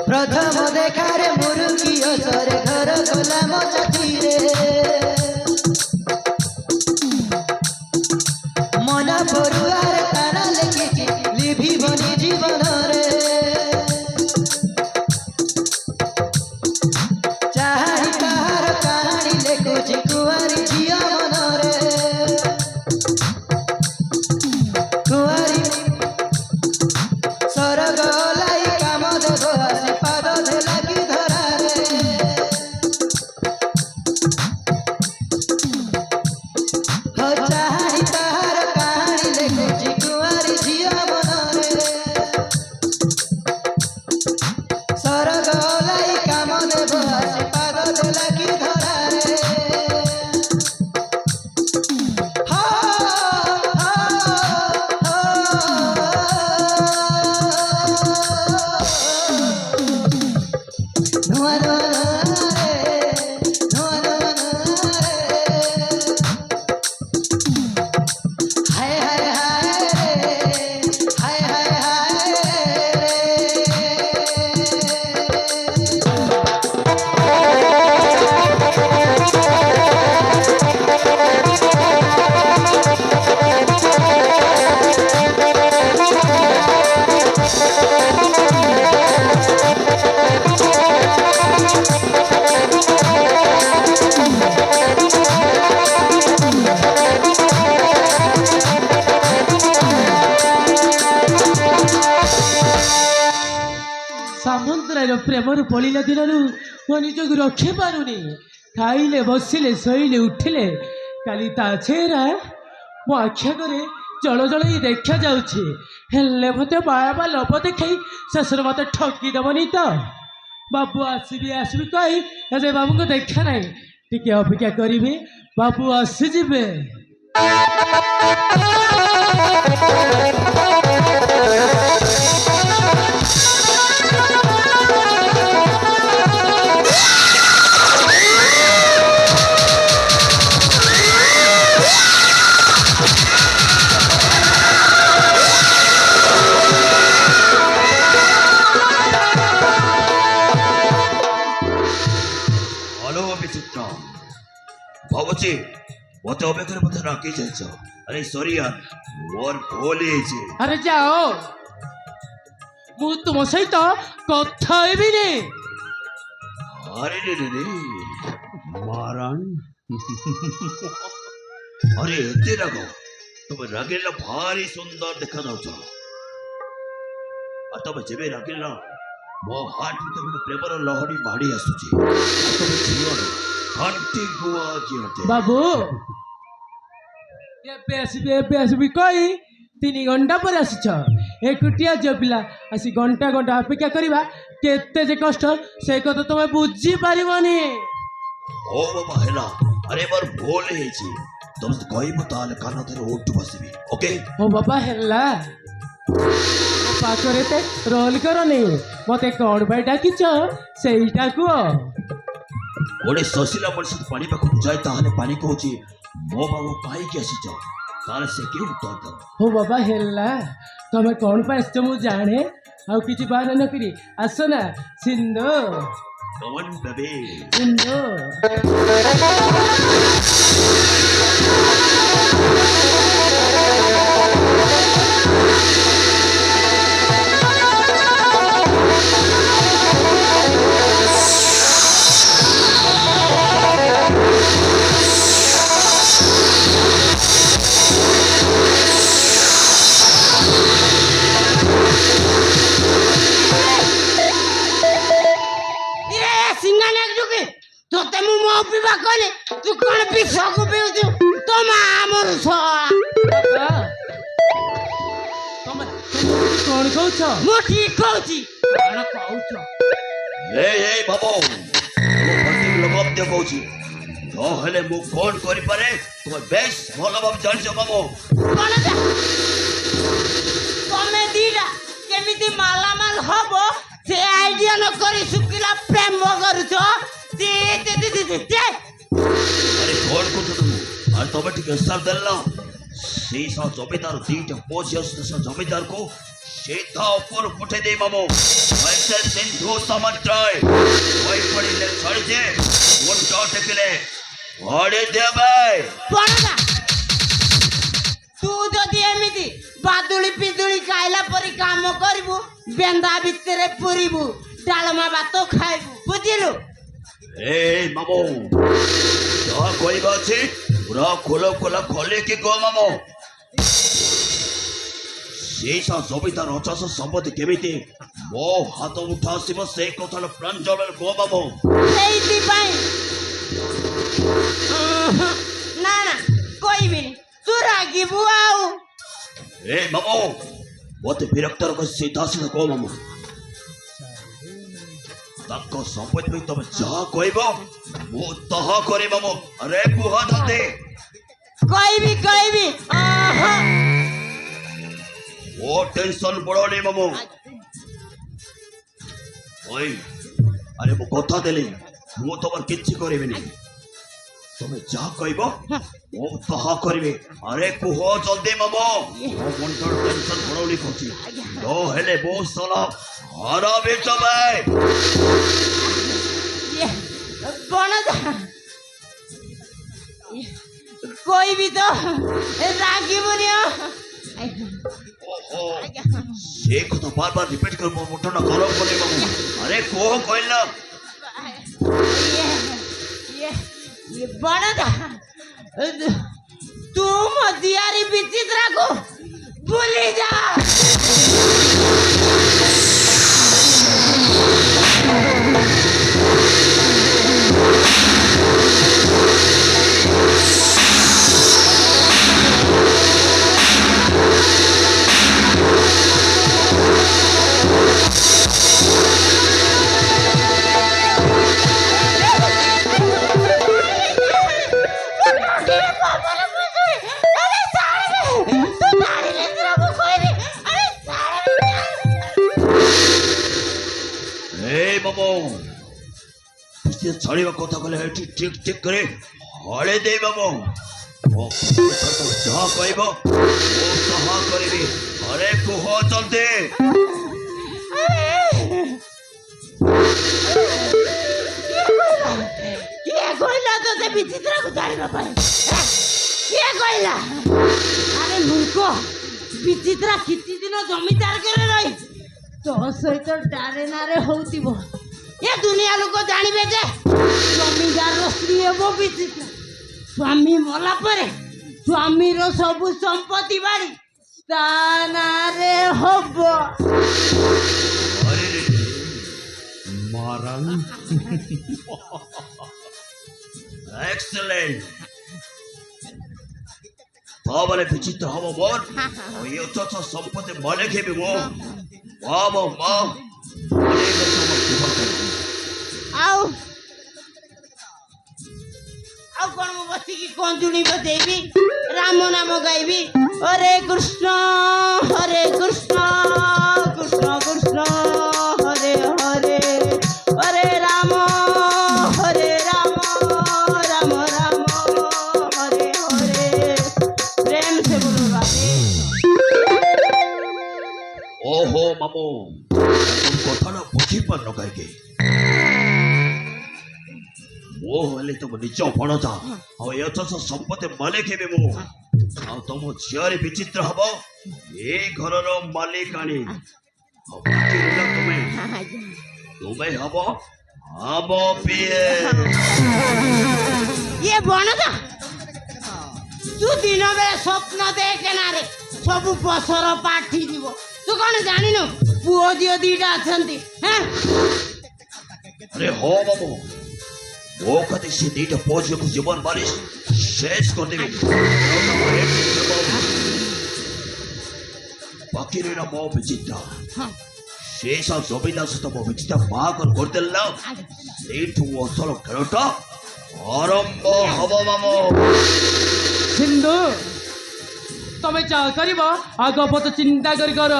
प्रथम देखारे मुरुकियो सरे घर गला मो छातीरे मन परुआर तारा लेखिछि लिभिबनि जीवन रे चाहारी ताहार कहानी लेखुछि कुआरी झिया मन रे कुआरी सरग लाई काम देव आसी पाद देला कि धरा रे हो चाहारी ताहार कहानी लेखुछि कुआरी झिया मन रे सरग लाई काम देव आसी पाद देला कि धरा रे सामंतर प्रेमर पड़ा दिन मो निजक रखी पारुनी खाइले बसिले शोले उठिले काली ता चेहरा मो आखियागरे जल जल देखा जाऊे मत बाबा लोभ देखा शेष मत ठकीदेवनी तो बाबू आसबि आसबि कही ए बाबू को देखा ना टे अपेक्षा करी बाबू आसीजे ভাবছি মত অপেক্ষার মধ্যে রাখি যাইছ আরে সরি यार মোর ভুল হয়েছে अरे जाओ मु तुम सहित कथा हेबी रे अरे रे रे रे मारन अरे एते राग तुम रागिला भारी सुंदर देखा जाउछ आ तब जेबे रागिला मो हार्ट में तुम प्रेमर लहरी माड़ी आसुची तुम जीवन घंटी गुआ जीते बाबू एसबी कही 3 घंटा पर आसीछ एकुटिया झील पिला आसी घंटा घंटा अपेक्षा करवा केते जे कष्ट से कथा तुम बुझी पारिबनी ओ बाबा हैला अरे मोर भूल हेछि ତମେ କହିବ ତାହେଲେ କାନ ଧରି ଉଠୁ ବସିବି ଓକେ ଓ ବାବା ହେଲା ମୋ ପାଖରେ ଏତେ ରୋଲ କରନି ମତେ କଣ ପାଇଁ ଡାକିଛ ସେଇଟା କୁହ ଗୋଟେ ଶୋଷିଲା ମଣିଷ ପାଣି ପାଖକୁ ଯାଏ ତାହେଲେ ପାଣି କହୁଛି ମୋ ବାବୁ କାହିଁକି ଆସିଛ ତାହେଲେ ସେ କେଉଁ ଉତ୍ତର ଦେବ ଓ ବାବା ହେଲା ତମେ କଣ ପାଇଁ ଆସିଛ ମୁଁ ଜାଣେ ଆଉ କିଛି ବାହାନା ନକରି ଆସ ନା ସିନ୍ଧୁ କମନ୍ ବେବି ସିନ୍ଧୁ তোতে মু মো পিবা কলে তু কোন পিছকু পিউଛୁ তো মা আমার ବାବା ତମେ କଣ କହୁଛ ମୁଁ ଠିକ କହୁଛି କଣ କହୁଛ ଏଇ ବାବୁ ମୁଁ ପଣ୍ଡିତ ଲଗାମ ଦିଅ କହୁଛି ନହେଲେ ମୁଁ କଣ କରିପାରେ ତୁମେ ବେଶ ଭଲ ଭାବେ ଜାଣିଛ ବାବୁ କଣ ତମେ ଦିଟା କେମିତି ମାଲାମାଲ ହବ ସେ ଆଇଡିଆ ନ କରି ଶୁଖିଲା ପ୍ରେମ କରୁଛ अरे कौन को तुम अरे तो बेटी हिसाब देना सीसा जमींदार दीटा पोजियस दसा जमींदार को सीधा ऊपर उठे दे मामो वैसे सिंधु समझाए कोई पड़ी ले छड़ जे वन टॉट के घोड़े दे भाई पड़ना तू जदि एमिति बादुली पिदुली खाइला परी काम करबू बेंदा भितरे पुरीबू डालमा भात खाइबू बुझिलु ए मामो क्या कोई बात है पूरा खोलो खोला खोले के गो मामो शेषा जमीदार अचास संपत्ति केमिति मो हाथ उठा सिब से कथार प्रांजल गो मामो ସେଇଥି ପାଇଁ ନା ନା କହିବିନି ତୁ ରାଗିବୁ ଆଉ ए मामो मते विरक्तर को सीधा सीधा गो मामो ताको संपत्ति में तुम जहाँ कहब मु तहा करे मामो अरे कुहा दे କହିବି ओ टेंशन बड़ो नहीं मामो ओए अरे मु कथा देली मु तमर किछि करबिनी तुमे जा कहब मु तहा करबे अरे कुहो जल्दी मामो मो मुंडर टेंशन बड़ोली कहछि नो हेले बो साला हरा बेटा भाई ବଣଦା କହିବି ତ ରାଗିବୁନି ओहो ये कथा बार-बार रिपीट कर मो मुंडर गरम करे मामो अरे को कहला ବଣଦା ତୁ ମୋ ଦିଆରି ବିଚିତ୍ରାକୁ ଭୁଲି ଯା मामो पिछले छड़ीवा कथा कहले हेठी ठीक ठीक करे हळे दे मामो ओ तो जा कहब ओ कहा करबी अरे कुह जल्दी କିଏ କହିଲା ତୋତେ ବିଚିତ୍ରାକୁ ଜାଣିବା ପାଇଁ କିଏ କହିଲା ଆରେ ମୂର୍ଖ ବିଚିତ୍ରା କିଛି ଦିନ ଜମିଦାର ଘରେ ରହିଛି ତୋ ସହିତ ଡାରେ ନାରେ ହଉଥିବ ଏ ଦୁନିଆ ଲୋକ ଜାଣିବେ ଯେ ଜମିଦାରର ସ୍ତ୍ରୀ ହେବ ବିଚିତ୍ରା ସ୍ୱାମୀ ମଲା ପରେ ସ୍ୱାମୀର ସବୁ ସମ୍ପତ୍ତି ବାଡ଼ି ତା ନାଁରେ ହବ अरे मारन एक्सीलेंट ताबले विचित्र हव मोर ये अच्छा संपत्ति मालिक है भी वो वाह वाह वाह ଆଉ ଆଉ କଣ ମୋ ବସିକି କଞ୍ଜୁଳି ବଜେଇବି, ରାମ ନାମ ଗାଇବି, ହରେ କୃଷ୍ଣ କୃଷ୍ଣ କୃଷ୍ଣ ହରେ ହରେ, ହରେ ରାମ ରାମ ରାମ ହରେ ହରେ। प्रेम से बोलो राधे। ओहो मामू तुम कथाटा बुझीपार कहीं मो हेले तुम निज भणजा आथस संपत्ति मालिक हे मु तुम झील विचित्र हम ए घर मालिकाणी तुम्हें तुम्हें हम हम पिए ये बनदा तू दिन बेले स्वप्न देखे ना रे सब पसर पाठी जीव तू कौन जानिनु पुओ झील दीटा अछंती हैं। अरे हो मामू वो कति से दीटा पोझियो को जीवन मारिस शेष कर देबे बाकी रे ना मो विचित्रा शेष जमीदार सहित मो विचित्रा बाकर करदेला सेठू असल खेलटा आरंभ हब मामू। सिंधु तमे जा करिब आग पत चिंता कर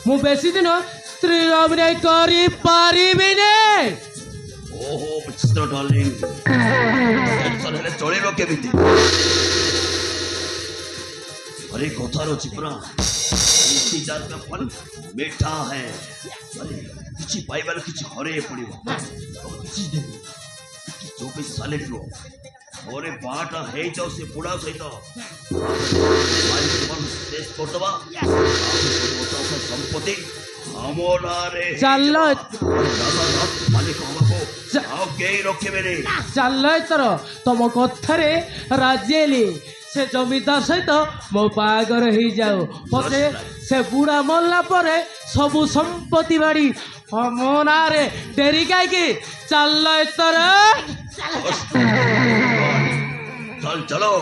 मु बेसी दिन स्त्री अभिनय करी पारिबिनी। ओहो विचित्र डार्लिंग टेंशन हेले चलेबो केमिति अरे कथार अछि पुरा इसी जात का फल मीठा है अरे किछि पाइबार किछि हरे पड़िबो किछि दे कि 24 साले जो ओरे बाटा हे जाओ से बुढ़ा सहित भाई जीवन शेष करदबा संपत्ति हमोलारे चल मालिक हमको आओ के रखे मेरे चल तर तुम कथारे राजेली से जमीदार सहित मो बागर हो जाओ पचे से बुढ़ा मरला परे सबु संपत्ति बाड़ी हम नारे डेरी कहीं चल तर चल चलो